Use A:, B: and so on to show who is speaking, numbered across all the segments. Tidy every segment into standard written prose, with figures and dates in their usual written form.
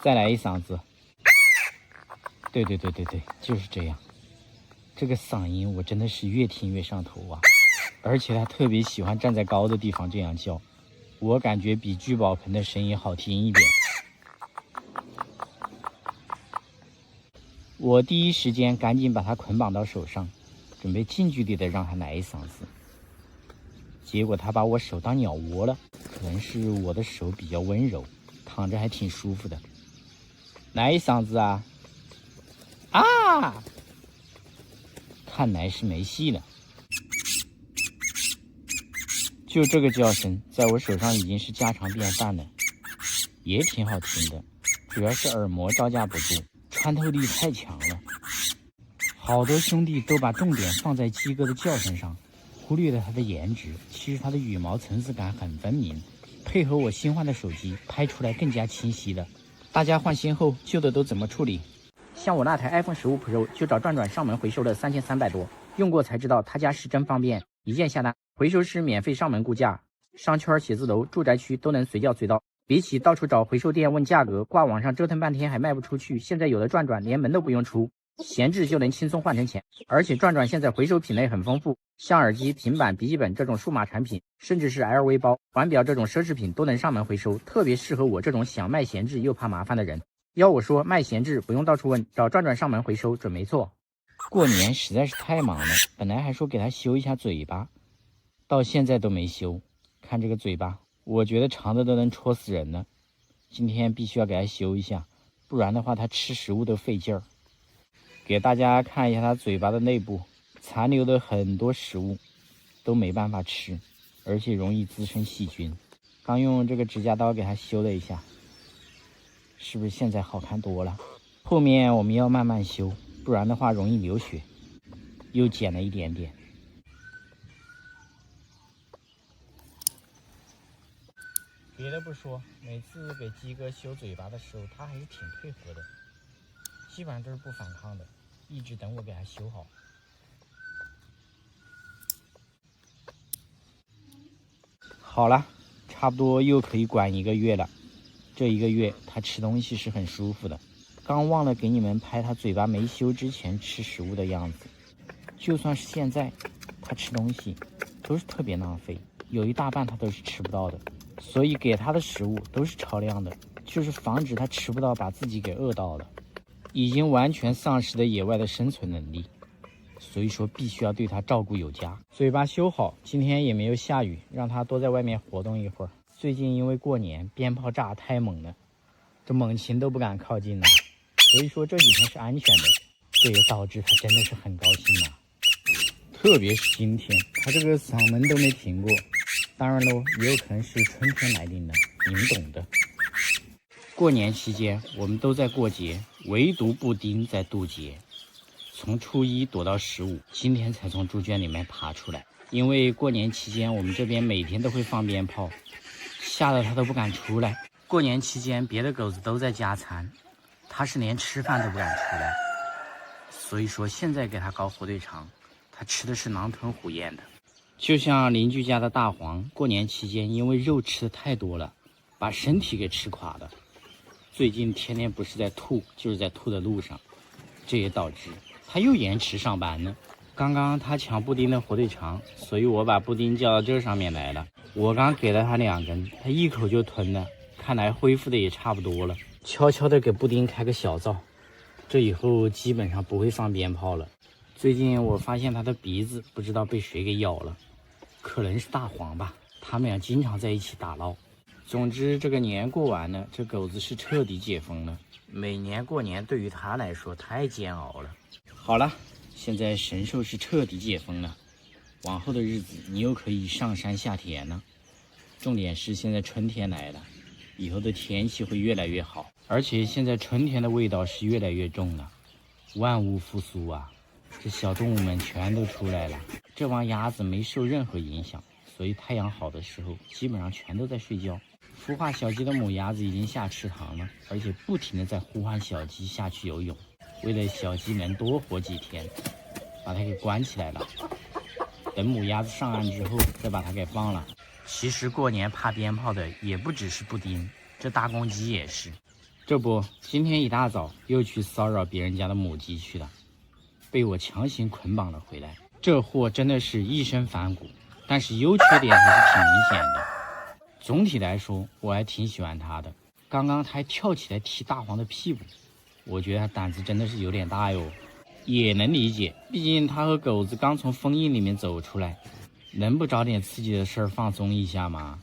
A: 再来一嗓子。对，就是这样。这个嗓音我真的是越听越上头啊！而且它特别喜欢站在高的地方这样叫，我感觉比聚宝盆的声音好听一点。我第一时间赶紧把它捆绑到手上，准备近距离的让它来一嗓子。结果它把我手当鸟窝了，可能是我的手比较温柔，躺着还挺舒服的。来一嗓子啊！啊！看来是没戏了。就这个叫声，在我手上已经是家常便饭了，也挺好听的，主要是耳膜招架不住，穿透力太强了。好多兄弟都把重点放在鸡哥的叫声上，忽略了它的颜值。其实它的羽毛层次感很分明，配合我新换的手机，拍出来更加清晰了。大家换新后，旧的都怎么处理？像我那台 iPhone 15 Pro 就找转转上门回收了3300多，用过才知道他家是真方便，一键下单，回收师免费上门估价，商圈、写字楼、住宅区都能随叫随到。比起到处找回收店问价格，挂网上折腾半天还卖不出去，现在有了转转连门都不用出，闲置就能轻松换成钱。而且转转现在回收品类很丰富，像耳机、平板、笔记本这种数码产品，甚至是 LV 包、腕表这种奢侈品都能上门回收，特别适合我这种想卖闲置又怕麻烦的人。要我说，卖闲置不用到处问，找转转上门回收准没错。过年实在是太忙了，本来还说给他修一下嘴巴，到现在都没修。看这个嘴巴，我觉得长的都能戳死人了。今天必须要给他修一下，不然的话他吃食物都费劲儿。给大家看一下他嘴巴的内部，残留的很多食物都没办法吃，而且容易滋生细菌。刚用这个指甲刀给他修了一下，是不是现在好看多了？后面我们要慢慢修，不然的话容易流血。又剪了一点点。别的不说，每次给鸡哥修嘴巴的时候，他还是挺配合的，基本上都是不反抗的，一直等我给他修好。好了，差不多又可以管1个月了。这1个月他吃东西是很舒服的，刚忘了给你们拍他嘴巴没修之前吃食物的样子。就算是现在，他吃东西都是特别浪费，有一大半他都是吃不到的，所以给他的食物都是超量的，就是防止他吃不到把自己给饿到了，已经完全丧失了野外的生存能力。所以说必须要对他照顾有加。嘴巴修好，今天也没有下雨，让他多在外面活动一会儿。最近因为过年鞭炮炸太猛了，这猛禽都不敢靠近了，所以说这几天是安全的，这也导致他真的是很高兴啊。特别是今天，他这个嗓门都没停过。当然喽，也有可能是春天来临了，你们懂的。过年期间我们都在过节，唯独布丁在渡劫。从初1躲到15，今天才从猪圈里面爬出来。因为过年期间我们这边每天都会放鞭炮，吓得他都不敢出来。过年期间别的狗子都在加餐，他是连吃饭都不敢出来。所以说现在给他搞火腿肠，他吃的是狼吞虎咽的。就像邻居家的大黄，过年期间因为肉吃的太多了，把身体给吃垮了。最近天天不是在吐，就是在吐的路上，这也导致他又延迟上班呢。刚刚他抢布丁的火腿肠，所以我把布丁叫到这上面来了。我刚给了他2根，他一口就吞了，看来恢复的也差不多了。悄悄的给布丁开个小灶，这以后基本上不会放鞭炮了。最近我发现他的鼻子不知道被谁给咬了，可能是大黄吧，他们俩经常在一起打闹。总之这个年过完了，这狗子是彻底解封了。每年过年对于他来说太煎熬了。好了，现在神兽是彻底解封了，往后的日子你又可以上山下田了。重点是现在春天来了，以后的天气会越来越好，而且现在春天的味道是越来越重了，万物复苏啊，这小动物们全都出来了。这帮鸭子没受任何影响，所以太阳好的时候基本上全都在睡觉。孵化小鸡的母鸭子已经下池塘了，而且不停的在呼唤小鸡下去游泳。为了小鸡能多活几天，把它给关起来了，等母鸭子上岸之后再把它给放了。其实过年怕鞭炮的也不只是布丁，这大公鸡也是。这不，今天一大早又去骚扰别人家的母鸡去了，被我强行捆绑了回来。这货真的是一身反骨，但是优缺点还是挺明显的。总体来说，我还挺喜欢他的。刚刚他还跳起来踢大黄的屁股，我觉得他胆子真的是有点大哟。也能理解，毕竟他和狗子刚从封印里面走出来，能不找点刺激的事儿放松一下吗？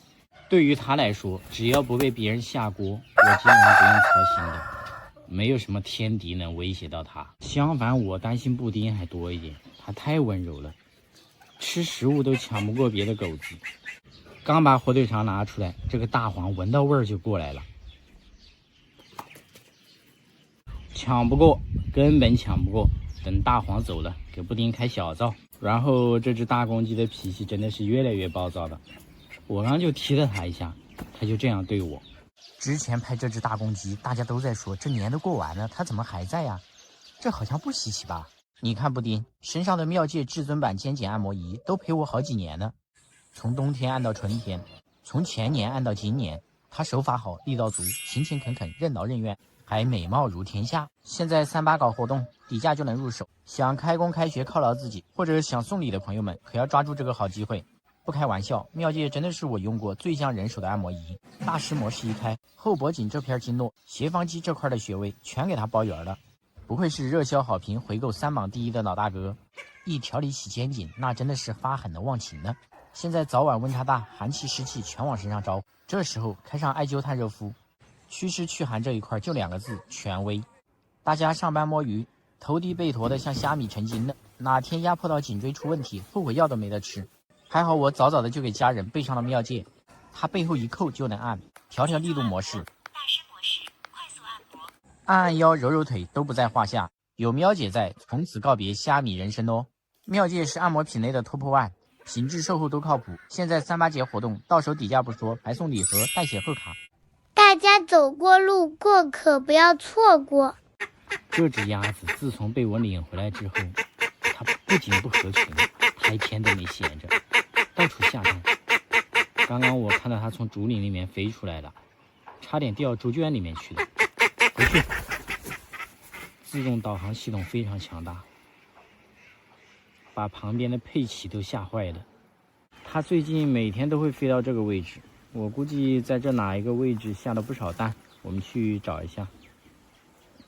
A: 对于他来说，只要不被别人下锅，我基本上不用操心的，没有什么天敌能威胁到他。相反，我担心布丁还多一点，他太温柔了，吃食物都抢不过别的狗子。刚把火腿肠拿出来，这个大黄闻到味儿就过来了，抢不过，根本抢不过。等大黄走了，给布丁开小灶。然后这只大公鸡的脾气真的是越来越暴躁了。我刚就踢了它一下，它就这样对我。之前拍这只大公鸡，大家都在说这年都过完了，它怎么还在呀？这好像不稀奇吧？你看布丁身上的妙界至尊版肩颈按摩仪都陪我好几年了，从冬天按到春天，从前年按到今年。它手法好，力道足，勤勤恳恳，任劳任怨，还美貌如天下。现在38搞活动，底价就能入手。想开工开学犒劳自己，或者想送礼的朋友们，可要抓住这个好机会。不开玩笑，妙界真的是我用过最像人手的按摩仪。大师模式一开，后脖颈这片经络，斜方肌这块的穴位全给它包圆了。不愧是热销好评、回购3榜第一的老大哥。一调理洗肩颈，那真的是发狠的忘情呢。现在早晚温差大，寒气湿气全往身上招，这时候开上艾灸炭热敷，祛湿祛寒这一块就2个字：权威。大家上班摸鱼，头低背驼的像虾米成精了，哪天压迫到颈椎出问题，后悔药都没得吃。还好我早早的就给家人备上了妙界，它背后一扣就能按，调力度模式，大师模式，快速按摩，按腰揉揉腿都不在话下。有喵姐在，从此告别虾米人生哦。妙界是按摩品类的 Top One。品质售后都靠谱，现在38节活动，到手底价不说，还送礼盒、代写贺卡。
B: 大家走过路过可不要错过。
A: 这只鸭子自从被我领回来之后，它不仅不合群，它一天都没闲着，到处下蛋。刚刚我看到它从竹林里面飞出来了，差点掉猪圈里面去了。回去，自动导航系统非常强大。把旁边的佩奇都吓坏了。它最近每天都会飞到这个位置，我估计在这哪一个位置下了不少蛋，我们去找一下。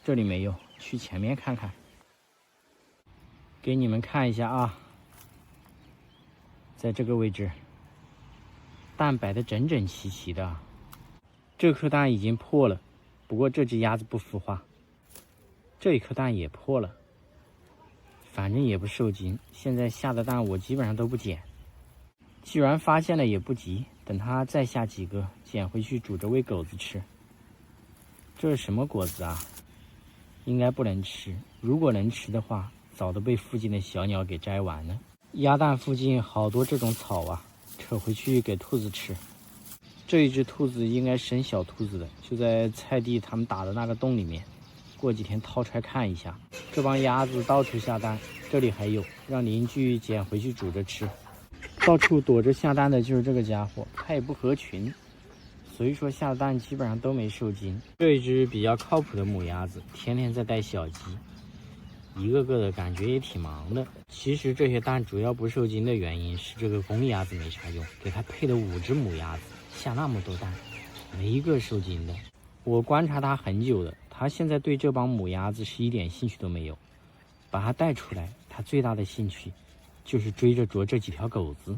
A: 这里没有，去前面看看。给你们看一下啊，在这个位置，蛋摆得整整齐齐的。这颗蛋已经破了，不过这只鸭子不孵化。这一颗蛋也破了。反正也不受精，现在下的蛋我基本上都不捡。既然发现了也不急，等它再下几个，捡回去煮着喂狗子吃。这是什么果子啊？应该不能吃，如果能吃的话，早都被附近的小鸟给摘完了。鸭蛋附近好多这种草啊，扯回去给兔子吃。这一只兔子应该生小兔子的，就在菜地他们打的那个洞里面。过几天掏出来看一下。这帮鸭子到处下蛋，这里还有，让邻居捡回去煮着吃。到处躲着下蛋的就是这个家伙，它也不合群，所以说下的蛋基本上都没受精。这一只比较靠谱的母鸭子，天天在带小鸡，一个个的感觉也挺忙的。其实这些蛋主要不受精的原因是这个公鸭子没啥用，给它配了5只母鸭子，下那么多蛋，没一个受精的。我观察它很久了，它现在对这帮母鸭子是一点兴趣都没有。把它带出来，它最大的兴趣就是追着啄这几条狗子。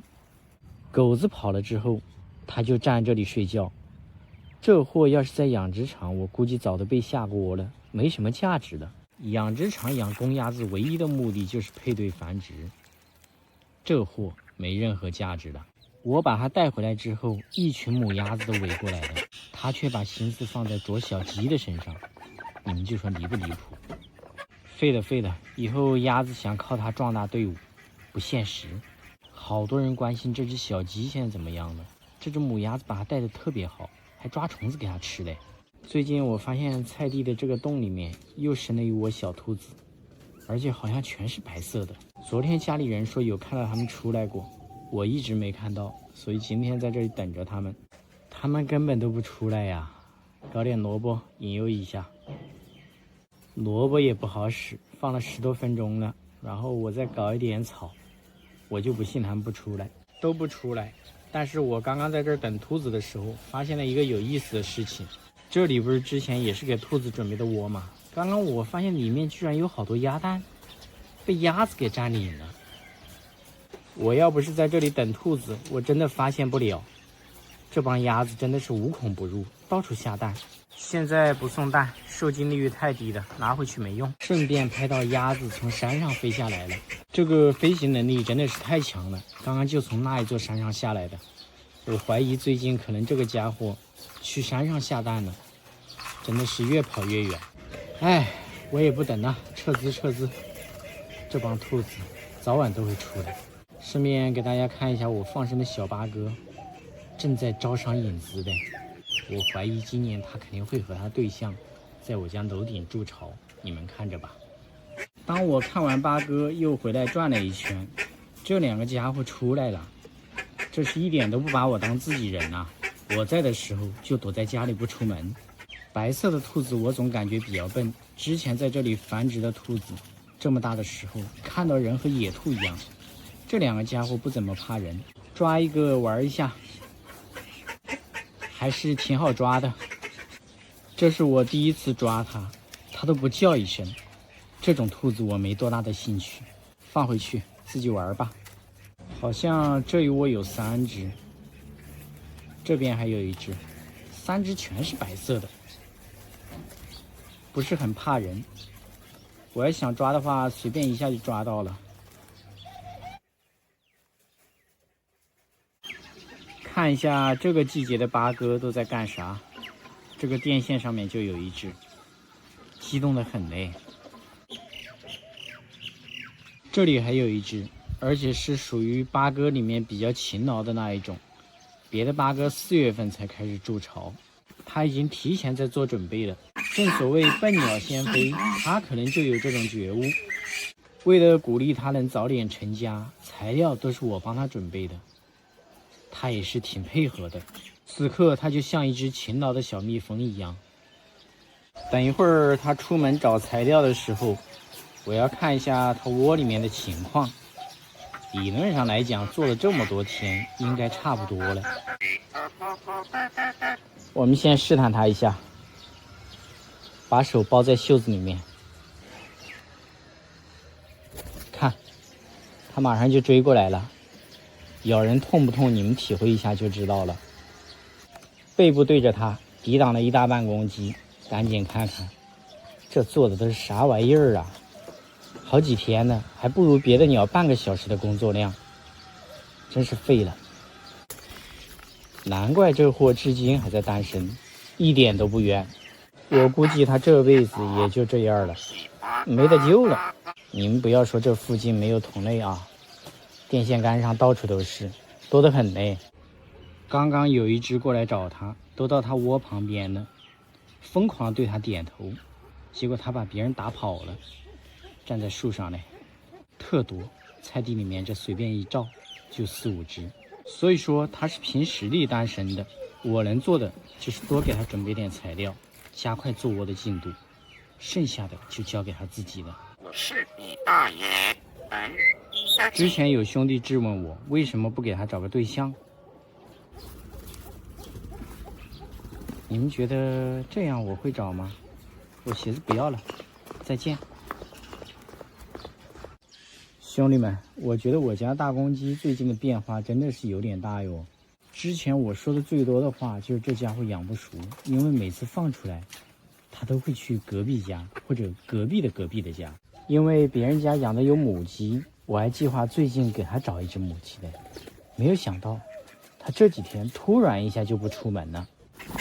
A: 狗子跑了之后，它就站这里睡觉。这货要是在养殖场，我估计早都被下锅了，没什么价值的。养殖场养公鸭子唯一的目的就是配对繁殖，这货没任何价值的。我把它带回来之后，一群母鸭子都围过来了，它却把心思放在啄小鸡的身上，你们就说离不离谱？废了，以后鸭子想靠它壮大队伍，不现实。好多人关心这只小鸡现在怎么样了，这只母鸭子把它带得特别好，还抓虫子给它吃嘞。最近我发现菜地的这个洞里面又生了一窝小兔子，而且好像全是白色的。昨天家里人说有看到它们出来过，我一直没看到，所以今天在这里等着它们，它们根本都不出来呀。搞点萝卜引诱一下。萝卜也不好使，放了10多分钟了，然后我再搞一点草，我就不信它们不出来，都不出来。但是我刚刚在这儿等兔子的时候，发现了一个有意思的事情。这里不是之前也是给兔子准备的窝吗？刚刚我发现里面居然有好多鸭蛋，被鸭子给占领了。我要不是在这里等兔子，我真的发现不了。这帮鸭子真的是无孔不入，到处下蛋。现在不送蛋，受精率太低了，拿回去没用。顺便拍到鸭子从山上飞下来了，这个飞行能力真的是太强了。刚刚就从那一座山上下来的，我怀疑最近可能这个家伙去山上下蛋了，真的是越跑越远。哎，我也不等了，撤资撤资。这帮兔子早晚都会出来。顺便给大家看一下我放生的小八哥，正在招商引资的。我怀疑今年他肯定会和他对象在我家楼顶筑巢，你们看着吧。当我看完八哥又回来转了一圈，这2个家伙出来了，这是一点都不把我当自己人啊。我在的时候就躲在家里不出门。白色的兔子我总感觉比较笨，之前在这里繁殖的兔子这么大的时候，看到人和野兔一样。这2个家伙不怎么怕人，抓一个玩一下还是挺好抓的。这是我第一次抓它，它都不叫一声。这种兔子我没多大的兴趣，放回去自己玩吧。好像这一窝有3只，这边还有1只，3只全是白色的，不是很怕人。我要想抓的话，随便一下就抓到了。看一下这个季节的八哥都在干啥。这个电线上面就有1只，激动得很嘞。这里还有1只，而且是属于八哥里面比较勤劳的那一种。别的八哥4月份才开始筑巢，它已经提前在做准备了。正所谓笨鸟先飞，它可能就有这种觉悟。为了鼓励它能早点成家，材料都是我帮它准备的。它也是挺配合的，此刻它就像一只勤劳的小蜜蜂一样。等一会儿它出门找材料的时候，我要看一下它窝里面的情况。理论上来讲，做了这么多天，应该差不多了。我们先试探它一下，把手包在袖子里面，看，它马上就追过来了。咬人痛不痛？你们体会一下就知道了。背部对着它，抵挡了1大半攻击，赶紧看看，这做的都是啥玩意儿啊？好几天呢，还不如别的鸟半个小时的工作量，真是废了。难怪这货至今还在单身，一点都不冤。我估计他这辈子也就这样了，没得救了。你们不要说这附近没有同类啊，电线杆上到处都是，多得很嘞。刚刚有1只过来找他，都到他窝旁边了，疯狂对他点头，结果他把别人打跑了，站在树上嘞，特多。菜地里面这随便一照就4、5只，所以说他是凭实力单身的。我能做的就是多给他准备点材料，加快做窝的进度，剩下的就交给他自己了。我是你大爷。之前有兄弟质问我，为什么不给他找个对象？你们觉得这样我会找吗？我鞋子不要了，再见。兄弟们，我觉得我家大公鸡最近的变化真的是有点大哟。之前我说的最多的话就是这家伙养不熟，因为每次放出来，他都会去隔壁家或者隔壁的家，因为别人家养的有母鸡，我还计划最近给他找一只母鸡的。没有想到，他这几天突然一下就不出门了。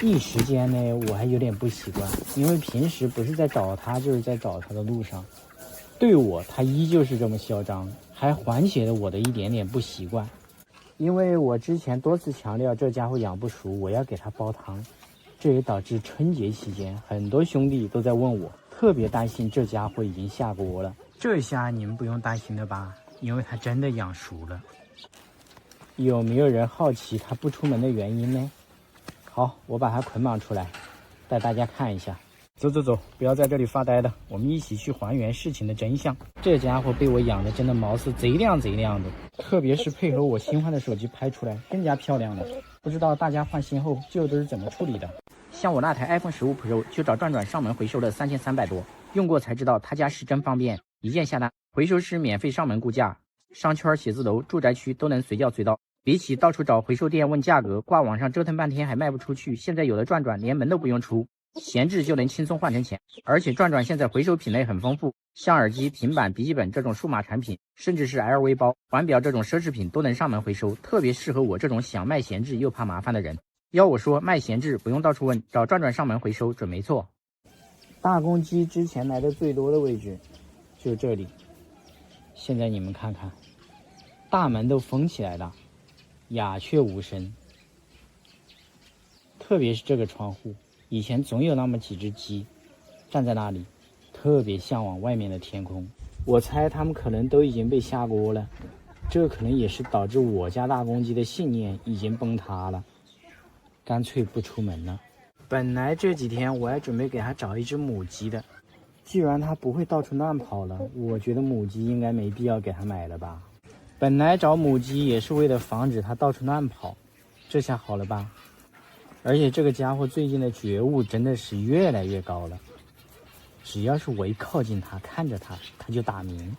A: 一时间呢，我还有点不习惯，因为平时不是在找他，就是在找他的路上。对我，他依旧是这么嚣张，还缓解了我的一点点不习惯。因为我之前多次强调这家伙养不熟，我要给他煲汤，这也导致春节期间很多兄弟都在问我，特别担心这家伙已经下锅了。这下你们不用担心了吧？因为他真的养熟了。有没有人好奇他不出门的原因呢？好，我把他捆绑出来，带大家看一下。走走走，不要在这里发呆了，我们一起去还原事情的真相。这家伙被我养的真的毛是贼亮贼亮的，特别是配合我新换的手机拍出来更加漂亮了。不知道大家换新后旧都是怎么处理的？像我那台 iPhone 15 Pro 就找转转上门回收了3300多，用过才知道他家是真方便，一键下单，回收师免费上门估价，商圈、写字楼、住宅区都能随叫随到。比起到处找回收店问价格，挂网上折腾半天还卖不出去，现在有了转转连门都不用出，闲置就能轻松换成钱。而且转转现在回收品类很丰富，像耳机、平板、笔记本这种数码产品，甚至是 LV 包、环表这种奢侈品都能上门回收，特别适合我这种想卖闲置又怕麻烦的人。要我说，卖闲置不用到处问，找转转上门回收准没错。大公鸡之前来的最多的位置就这里，现在你们看看，大门都封起来了，鸦雀无声。特别是这个窗户，以前总有那么几只鸡站在那里，特别向往外面的天空。我猜他们可能都已经被下锅了，这可能也是导致我家大公鸡的信念已经崩塌了，干脆不出门了。本来这几天我还准备给它找一只母鸡的，既然它不会到处乱跑了，我觉得母鸡应该没必要给它买了吧。本来找母鸡也是为了防止它到处乱跑，这下好了吧？而且这个家伙最近的觉悟真的是越来越高了，只要是我一靠近它，看着它，它就打鸣。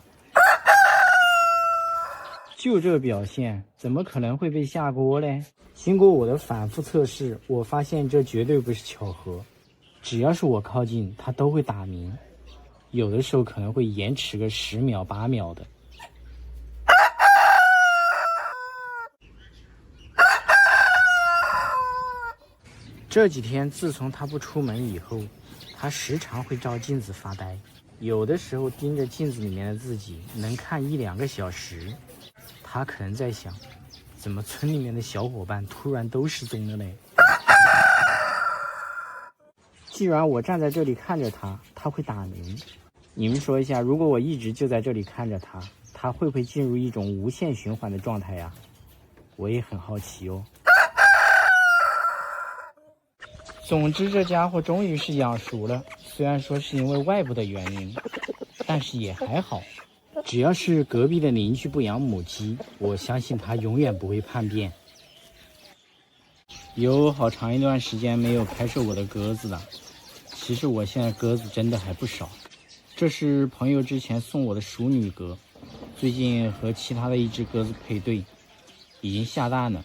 A: 就这表现，怎么可能会被下锅嘞？经过我的反复测试，我发现这绝对不是巧合。只要是我靠近，它都会打鸣，有的时候可能会延迟个10秒、8秒的。这几天自从它不出门以后，它时常会照镜子发呆，有的时候盯着镜子里面的自己能看1-2个小时。他可能在想，怎么村里面的小伙伴突然都失踪了呢？既然我站在这里看着他，他会打鸣。你们说一下，如果我一直就在这里看着他，他会不会进入一种无限循环的状态呀？我也很好奇哦。总之，这家伙终于是养熟了，虽然说是因为外部的原因，但是也还好。只要是隔壁的邻居不养母鸡，我相信他永远不会叛变。有好长一段时间没有拍摄我的鸽子了，其实我现在鸽子真的还不少。这是朋友之前送我的熟女鸽，最近和其他的一只鸽子配对，已经下蛋了，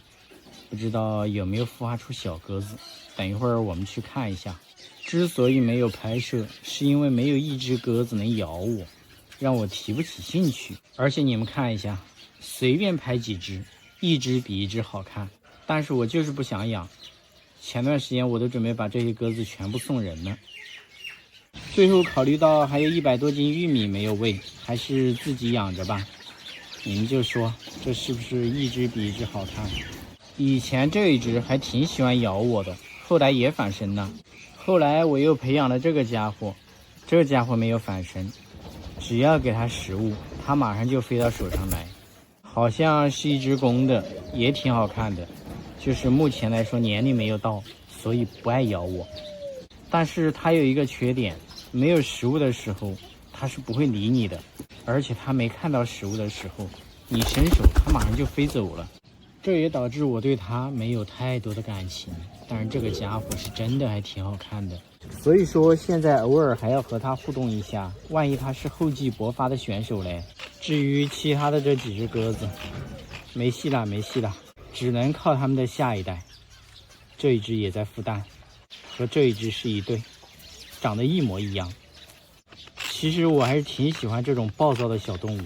A: 不知道有没有孵化出小鸽子。等一会儿我们去看一下。之所以没有拍摄，是因为没有一只鸽子能咬我，让我提不起兴趣。而且你们看一下，随便拍几只，一只比一只好看，但是我就是不想养。前段时间我都准备把这些鸽子全部送人了，最后考虑到还有100多斤玉米没有喂，还是自己养着吧。你们就说这是不是一只比一只好看？以前这一只还挺喜欢咬我的，后来也反生了。后来我又培养了这个家伙，这家伙没有反生，只要给它食物，它马上就飞到手上来。好像是一只公的，也挺好看的，就是目前来说年龄没有到，所以不爱咬我。但是它有一个缺点，没有食物的时候它是不会理你的，而且它没看到食物的时候，你伸手它马上就飞走了。这也导致我对它没有太多的感情，但是这个家伙是真的还挺好看的，所以说现在偶尔还要和它互动一下，万一它是厚积薄发的选手嘞。至于其他的这几只鸽子，没戏了没戏了，只能靠它们的下一代。这一只也在孵蛋，和这一只是一对，长得一模一样。其实我还是挺喜欢这种暴躁的小动物，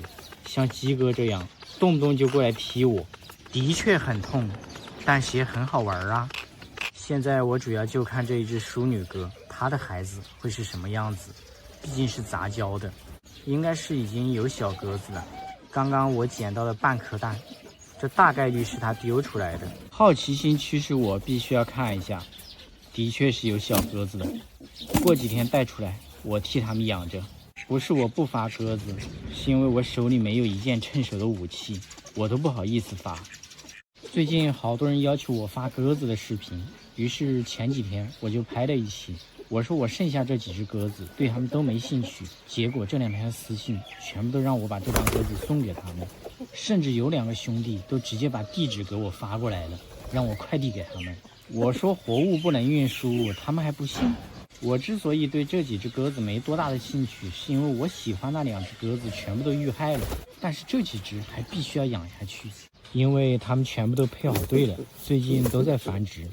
A: 像鸡哥这样动不动就过来踢我，的确很痛，但是也很好玩啊。现在我主要就看这一只淑女鸽，它的孩子会是什么样子，毕竟是杂交的，应该是已经有小鸽子了。刚刚我捡到了半颗蛋，这大概率是它丢出来的。好奇心驱使我必须要看一下，的确是有小鸽子的，过几天带出来，我替它们养着。不是我不发鸽子，是因为我手里没有一件趁手的武器，我都不好意思发。最近好多人要求我发鸽子的视频，于是前几天我就拍了一期，我说我剩下这几只鸽子对他们都没兴趣，结果这2条私信全部都让我把这帮鸽子送给他们，甚至有2个兄弟都直接把地址给我发过来了，让我快递给他们。我说活物不能运输，他们还不信。我之所以对这几只鸽子没多大的兴趣，是因为我喜欢那2只鸽子全部都遇害了，但是这几只还必须要养下去，因为它们全部都配好对了，最近都在繁殖。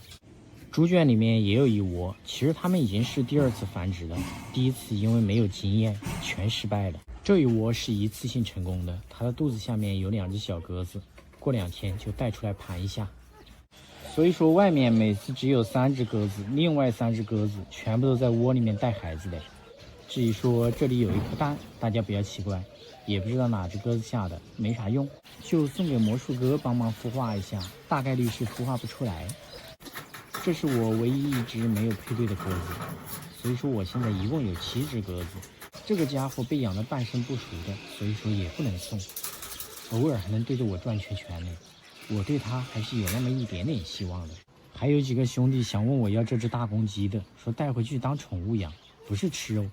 A: 猪圈里面也有一窝，其实它们已经是第2次繁殖了，第1次因为没有经验全失败了，这一窝是一次性成功的。它的肚子下面有2只小鸽子，过2天就带出来盘一下。所以说外面每次只有3只鸽子，另外3只鸽子全部都在窝里面带孩子的。至于说这里有一颗蛋，大家不要奇怪，也不知道哪只鸽子下的，没啥用，就送给魔术哥帮忙孵化一下，大概率是孵化不出来。这是我唯一一只没有配对的鸽子，所以说我现在一共有7只鸽子。这个家伙被养得半生不熟的，所以说也不能送，偶尔还能对着我转圈圈呢。我对他还是有那么一点点希望的。还有几个兄弟想问我要这只大公鸡的，说带回去当宠物养，不是吃肉，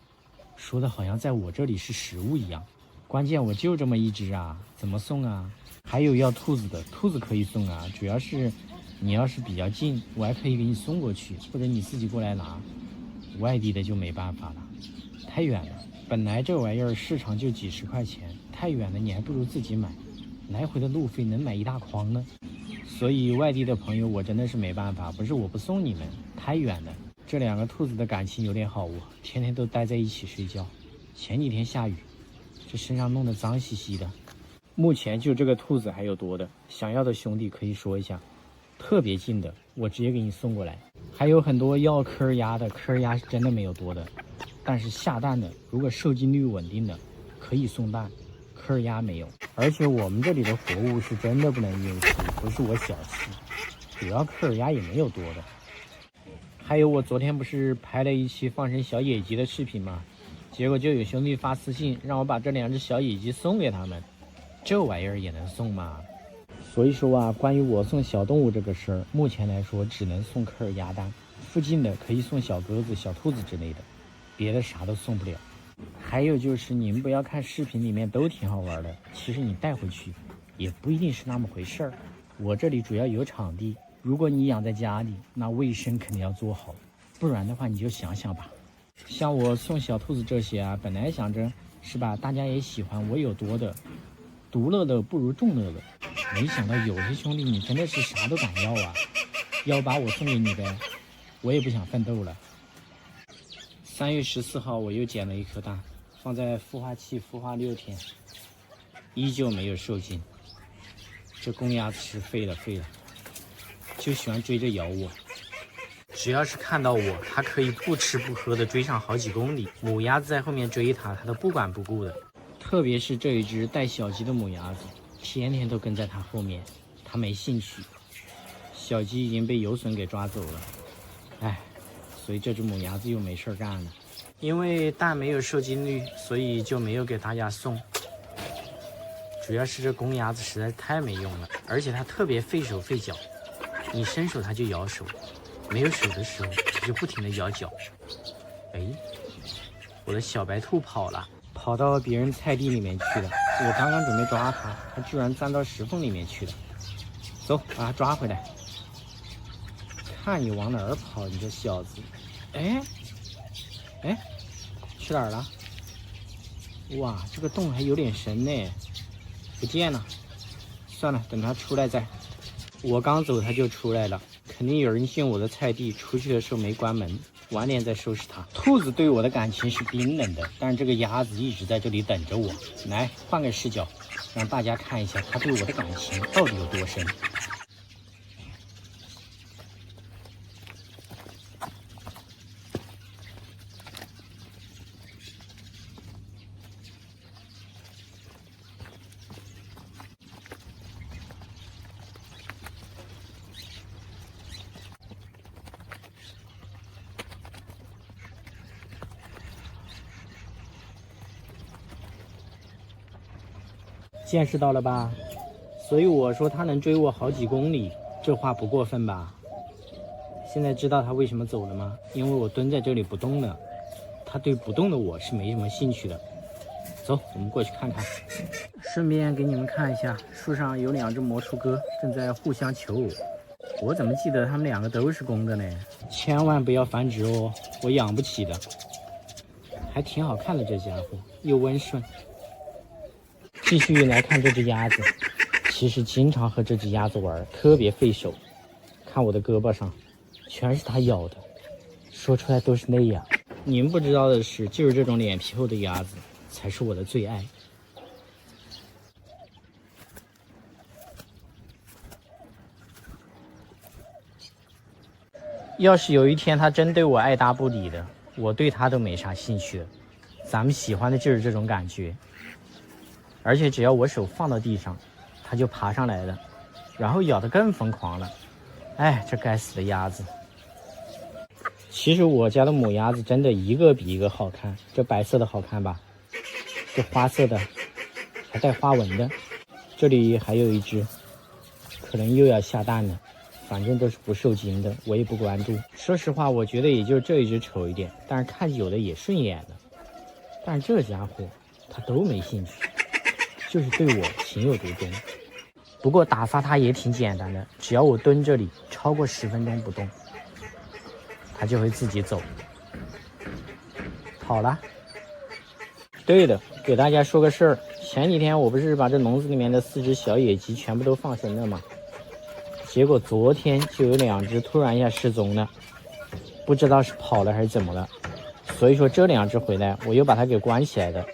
A: 说的好像在我这里是食物一样。关键我就这么一只啊，怎么送啊？还有要兔子的，兔子可以送啊，主要是你要是比较近，我还可以给你送过去，或者你自己过来拿。外地的就没办法了，太远了。本来这玩意儿市场就几十块钱，太远了你还不如自己买，来回的路费能买一大筐呢。所以外地的朋友我真的是没办法，不是我不送你们，太远了。这2个兔子的感情有点好哦，天天都待在一起睡觉。前几天下雨，这身上弄得脏兮兮的。目前就这个兔子还有多的，想要的兄弟可以说一下，特别近的我直接给你送过来。还有很多要科鸭的，科鸭是真的没有多的，但是下蛋的如果受精率稳定的可以送蛋，科鸭没有。而且我们这里的活物是真的不能运输，不是我小气，主要科鸭也没有多的。还有我昨天不是拍了一期放生小野鸡的视频吗？结果就有兄弟发私信让我把这2只小野鸡送给他们，这玩意儿也能送吗？所以说啊，关于我送小动物这个事儿，目前来说只能送科尔鸭蛋，附近的可以送小鸽子、小兔子之类的，别的啥都送不了。还有就是你们不要看视频里面都挺好玩的，其实你带回去也不一定是那么回事儿。我这里主要有场地，如果你养在家里，那卫生肯定要做好，不然的话你就想想吧。像我送小兔子这些啊，本来想着是吧，大家也喜欢，我有多的，独乐的不如众乐的。没想到有些兄弟你真的是啥都敢要啊，要把我送给你呗，我也不想奋斗了。3月14号我又捡了一颗蛋，放在孵化器孵化6天，依旧没有受精。这公鸭子是废了，就喜欢追着咬我。只要是看到我，它可以不吃不喝的追上好几公里，母鸭子在后面追它，它都不管不顾的。特别是这一只带小鸡的母鸭子，天天都跟在它后面，它没兴趣。小鸡已经被游隼给抓走了，哎，所以这只母鸭子又没事干了。因为蛋没有受精率，所以就没有给大家送。主要是这公鸭子实在太没用了，而且它特别费手费脚，你伸手它就咬手，没有手的时候它就不停地咬脚。哎，我的小白兔跑了，跑到别人菜地里面去了。我刚刚准备抓它，它居然钻到石缝里面去了。走，把它抓回来。看你往哪儿跑，你这小子！哎，去哪儿了？哇，这个洞还有点深呢，不见了。算了，等它出来再。我刚走它就出来了，肯定有人进我的菜地，出去的时候没关门，晚点再收拾它。兔子对我的感情是冰冷的，但是这个鸭子一直在这里等着我。来，换个视角，让大家看一下它对我的感情到底有多深。见识到了吧？所以我说他能追我好几公里，这话不过分吧？现在知道它为什么走了吗？因为我蹲在这里不动了，它对不动的我是没什么兴趣的。走，我们过去看看。顺便给你们看一下，树上有2只魔术哥正在互相求偶。我怎么记得他们2个都是公的呢？千万不要繁殖哦，我养不起的。还挺好看的，这家伙又温顺。继续来看这只鸭子，其实经常和这只鸭子玩，特别费手。看我的胳膊上，全是它咬的，说出来都是泪呀。你们不知道的是，就是这种脸皮厚的鸭子才是我的最爱。要是有一天它真对我爱答不理的，我对它都没啥兴趣了。咱们喜欢的就是这种感觉，而且只要我手放到地上，它就爬上来了，然后咬得更疯狂了。哎，这该死的鸭子！其实我家的母鸭子真的一个比一个好看，这白色的好看吧？这花色的，还带花纹的。这里还有一只，可能又要下蛋了。反正都是不受精的，我也不关注。说实话，我觉得也就这一只丑一点，但是看久了也顺眼了。但是这家伙他都没兴趣，就是对我情有独钟。不过打发它也挺简单的，只要我蹲这里超过10分钟不动，它就会自己走。好了，对的，给大家说个事儿，前几天我不是把这笼子里面的4只小野鸡全部都放生了吗？结果昨天就有2只突然一下失踪了，不知道是跑了还是怎么了。所以说这2只回来，我又把它给关起来的，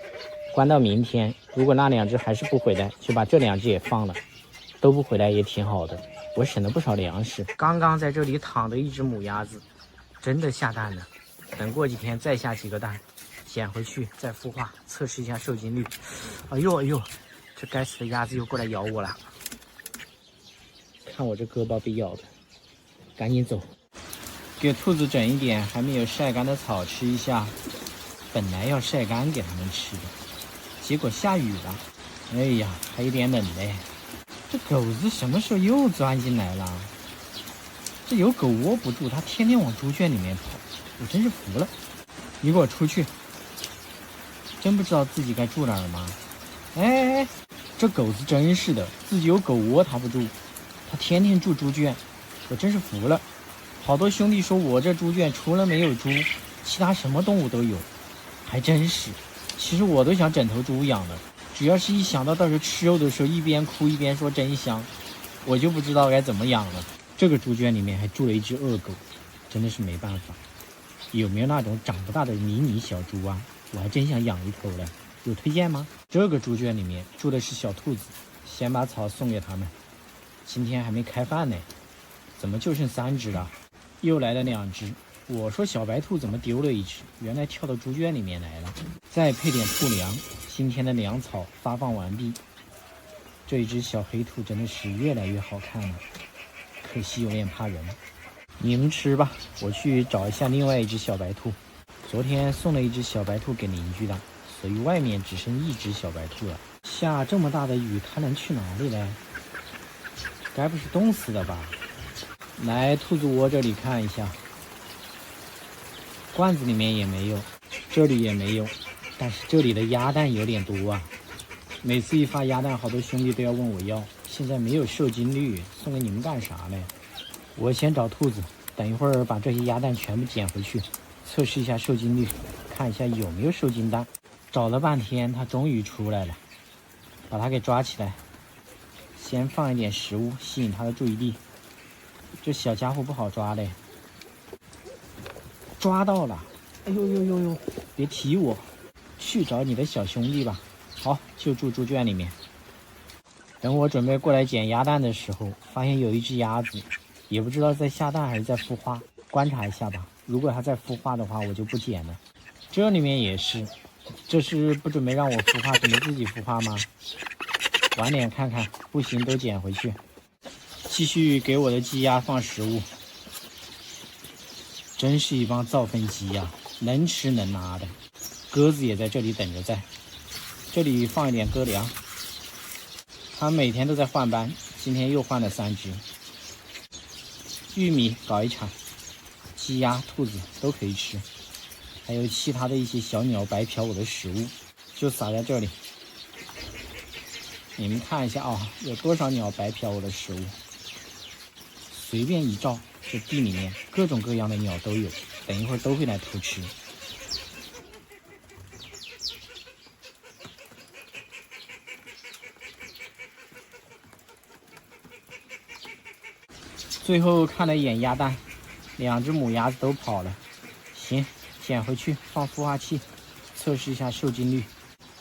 A: 关到明天。如果那2只还是不回来，就把这2只也放了。都不回来也挺好的，我省了不少粮食。刚刚在这里躺的一只母鸭子，真的下蛋了。等过几天再下几个蛋，捡回去再孵化，测试一下受精率。哎呦哎呦，这该死的鸭子又过来咬我了。看我这胳膊被咬的，赶紧走。给兔子整一点还没有晒干的草吃一下，本来要晒干给它们吃的，结果下雨了。哎呀，还有点冷嘞。这狗子什么时候又钻进来了？这有狗窝不住，它天天往猪圈里面跑，我真是服了。你给我出去！真不知道自己该住哪儿吗？哎，这狗子真是的，自己有狗窝它不住，它天天住猪圈，我真是服了。好多兄弟说我这猪圈除了没有猪，其他什么动物都有，还真是。其实我都想整头猪养了，只要是一想到时候吃肉的时候，一边哭一边说真香，我就不知道该怎么养了。这个猪圈里面还住了一只恶狗，真的是没办法。有没有那种长不大的迷你小猪啊？我还真想养一头嘞，有推荐吗？这个猪圈里面住的是小兔子，先把草送给他们。今天还没开饭呢，怎么就剩3只了？又来了2只。我说小白兔怎么丢了1只？原来跳到猪圈里面来了。再配点兔粮，今天的粮草发放完毕。这一只小黑兔真的是越来越好看了，可惜有点怕人。你们吃吧，我去找一下另外一只小白兔。昨天送了一只小白兔给邻居的，所以外面只剩1只小白兔了。下这么大的雨，它能去哪里呢？该不是冻死了吧？来兔子窝这里看一下，罐子里面也没有，这里也没有，但是这里的鸭蛋有点多啊。每次一发鸭蛋，好多兄弟都要问我要，现在没有受精率，送给你们干啥呢？我先找兔子，等一会儿把这些鸭蛋全部捡回去，测试一下受精率，看一下有没有受精蛋。找了半天，它终于出来了，把它给抓起来，先放一点食物吸引它的注意力。这小家伙不好抓嘞，抓到了！哎呦呦呦呦，别踢我，去找你的小兄弟吧。好，就住猪圈里面。等我准备过来捡鸭蛋的时候，发现有一只鸭子，也不知道在下蛋还是在孵化，观察一下吧。如果它在孵化的话，我就不捡了。这里面也是，这是不准备让我孵化，准备自己孵化吗？晚点看看，不行都捡回去。继续给我的鸡鸭放食物，真是一帮造粪鸡呀，能吃能拿的。鸽子也在这里等着在，这里放一点鸽粮。它每天都在换班，今天又换了3只。玉米搞一场，鸡鸭兔子都可以吃，还有其他的一些小鸟白嫖我的食物，就撒在这里。你们看一下啊，有多少鸟白嫖我的食物？随便一照，这地里面各种各样的鸟都有，等一会儿都会来偷吃。最后看了一眼鸭蛋，2只母鸭子都跑了。行，捡回去放孵化器，测试一下受精率。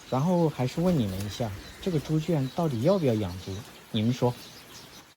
A: 然后还是问你们一下，这个猪圈到底要不要养猪？你们说？